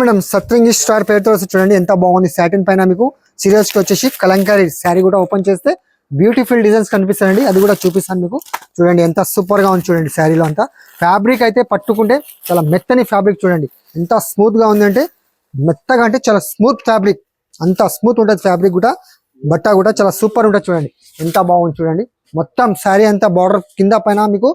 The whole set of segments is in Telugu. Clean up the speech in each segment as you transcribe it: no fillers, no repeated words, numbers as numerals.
మేడం సత్రంగి స్టార్ పేరుతో వస్తుంది చూడండి ఎంత బాగుంది. సాటిన్ పైన మీకు సీరియల్స్ కి వచ్చేసి కలంకారీ శారీ కూడా ఓపెన్ చేస్తే బ్యూటిఫుల్ డిజైన్స్ కనిపిస్తాయండి. అది కూడా చూపిస్తాను మీకు. చూడండి ఎంత సూపర్ గా ఉంది చూడండి. శారీలో అంతా ఫ్యాబ్రిక్ అయితే పట్టుకుంటే చాలా మెత్తని ఫ్యాబ్రిక్ చూడండి. ఎంత స్మూత్ గా ఉందంటే మెత్తగా అంటే చాలా స్మూత్ ఫ్యాబ్రిక్. అంత స్మూత్ ఉంటుంది ఫ్యాబ్రిక్ కూడా. బట్ట కూడా చాలా సూపర్ ఉంటుంది చూడండి. ఎంత బాగుంది చూడండి. మొత్తం శారీ అంతా బార్డర్ కింద పైన మీకు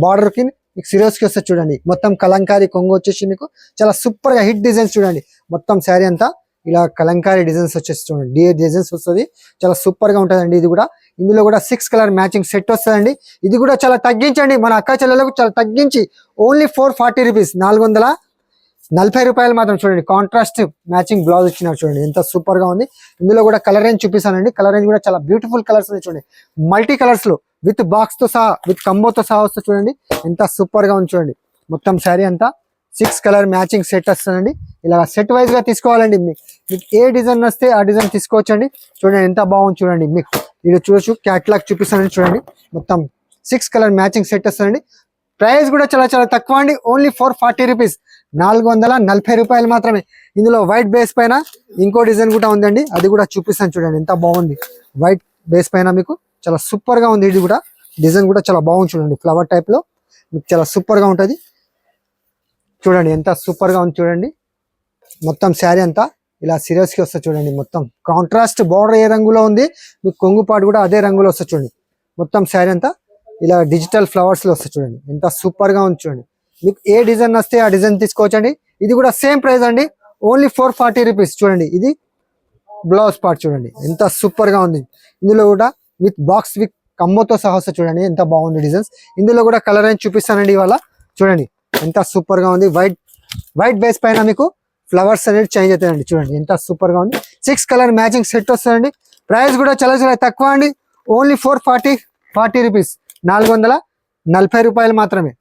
బార్డర్ కి సీరియల్స్ కి వస్తుంది చూడండి. మొత్తం కలంకారీ కొంగు వచ్చేసి మీకు చాలా సూపర్ గా హిట్ డిజైన్స్ చూడండి. మొత్తం శారీ అంతా ఇలా కలంకారీ డిజైన్స్ వచ్చేసి చూడండి. డిఏ డిజైన్స్ వస్తుంది. చాలా సూపర్ గా ఉంటుందండి. ఇది కూడా ఇందులో కూడా 6 కలర్ మ్యాచింగ్ సెట్ వస్తుందండి. ఇది కూడా చాలా తగ్గించండి మన అక్క చెల్లెలకు, చాలా తగ్గించి ఓన్లీ 440 రూపీస్, 440 రూపాయలు మాత్రం. చూడండి కాంట్రాస్ట్ మ్యాచింగ్ బ్లౌజ్ ఇచ్చినారు చూడండి. ఎంత సూపర్ గా ఉంది. ఇందులో కూడా కలర్ రేంజ్ చూపిస్తానండి. కలర్ రేంజ్ కూడా చాలా బ్యూటిఫుల్ కలర్స్ ఉన్నాయి చూడండి. మల్టీ కలర్స్ లో విత్ బాక్స్ తో సహా విత్ కంబోతో సహా వస్తుంది చూడండి. ఎంత సూపర్ గా ఉంది చూడండి. మొత్తం శారీ అంతా 6 కలర్ మ్యాచింగ్ సెట్ వస్తుందండి. ఇలా సెట్ వైజ్ గా తీసుకోవాలండి. మీకు ఏ డిజైన్ వస్తే ఆ డిజైన్ తీసుకోవచ్చండి. చూడండి ఎంత బాగుంది చూడండి. మీకు ఇది చూడొచ్చు, క్యాట్లాగ్ చూపిస్తానండి చూడండి. మొత్తం 6 కలర్ మ్యాచింగ్ సెట్ వస్తుందండి. ప్రైస్ కూడా చాలా చాలా తక్కువ అండి. ఓన్లీ 440 రూపీస్, 440 రూపాయలు మాత్రమే. ఇందులో వైట్ బేస్ పైన ఇంకో డిజైన్ కూడా ఉందండి. అది కూడా చూపిస్తాను చూడండి. ఎంత బాగుంది. వైట్ బేస్ పైన మీకు చాలా సూపర్ గా ఉంది. ఇది కూడా డిజైన్ కూడా చాలా బాగుంది చూడండి. ఫ్లవర్ టైప్ లో మీకు చాలా సూపర్ గా ఉంటది చూడండి. ఎంత సూపర్ గా ఉంది చూడండి. మొత్తం శారీ అంతా ఇలా సీరియల్స్ కి వస్తుంది చూడండి. మొత్తం కాంట్రాస్ట్ బార్డర్ ఏ రంగులో ఉంది మీకు కొంగుపాటు కూడా అదే రంగులో వస్తుంది చూడండి. మొత్తం శారీ అంతా ఇలా డిజిటల్ ఫ్లవర్స్ లో వస్తుంది చూడండి. ఎంత సూపర్ గా ఉంది చూడండి. మీకు ఏ డిజైన్ వస్తే ఆ డిజైన్ తీసుకోవచ్చండి. ఇది కూడా సేమ్ ప్రైస్ అండి. Only 440 rupees. చూడండి ఇది బ్లౌజ్ పార్ట్ చూడండి. ఎంత సూపర్ గా ఉంది. ఇందులో కూడా విత్ బాక్స్ విత్ కమ్మోతో సహా వస్తుంది చూడండి. ఎంత బాగుంది డిజైన్స్. ఇందులో కూడా కలర్ అని చూపిస్తానండి ఇవాళ. చూడండి ఎంత సూపర్ గా ఉంది. వైట్ బేస్ పైన మీకు ఫ్లవర్స్ అనేది చేంజ్ అవుతాయండి. చూడండి ఎంత సూపర్ గా ఉంది. 6 కలర్ మ్యాచింగ్ సెట్ వస్తుందండి. ప్రైస్ కూడా చాలా చాలా తక్కువ అండి. ఓన్లీ 440 రూపీస్, 440 రూపాయలు మాత్రమే.